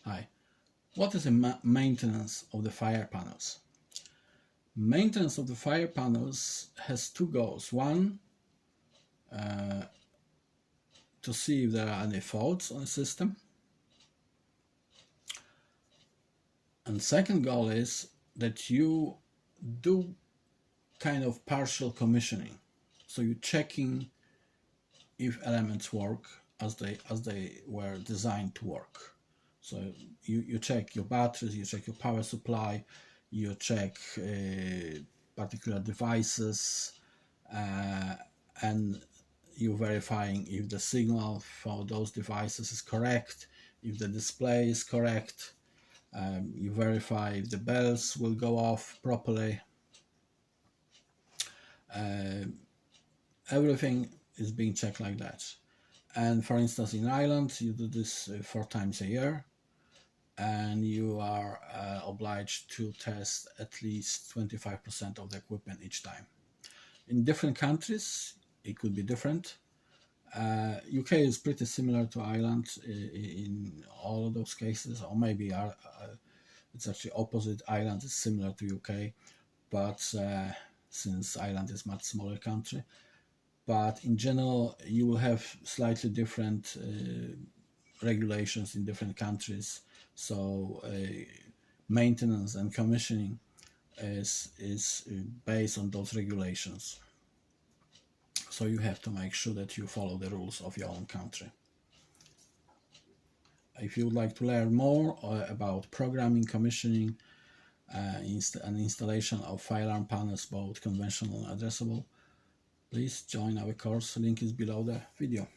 Hi. What is a maintenance of the fire panels? Maintenance of the fire panels has two goals. One, to see if there are any faults on the system. And second goal is that you do kind of partial commissioning. So you're checking if elements work as they were designed to work. So you check your batteries, you check your power supply, you check particular devices, and you're verifying if the signal for those devices is correct, if the display is correct. You verify if the bells will go off properly. Everything is being checked like that. And for instance, in Ireland, you do this 4 times a year, and you are obliged to test at least 25% of the equipment each time. In different countries, it could be different. UK is pretty similar to Ireland in all of those cases, or maybe it's actually opposite. Ireland is similar to UK, but since Ireland is a much smaller country. But in general, you will have slightly different regulations in different countries. So maintenance and commissioning is based on those regulations. So you have to make sure that you follow the rules of your own country. If you would like to learn more about programming, commissioning, and installation of fire alarm panels, both conventional and addressable, please join our course. Link is below the video.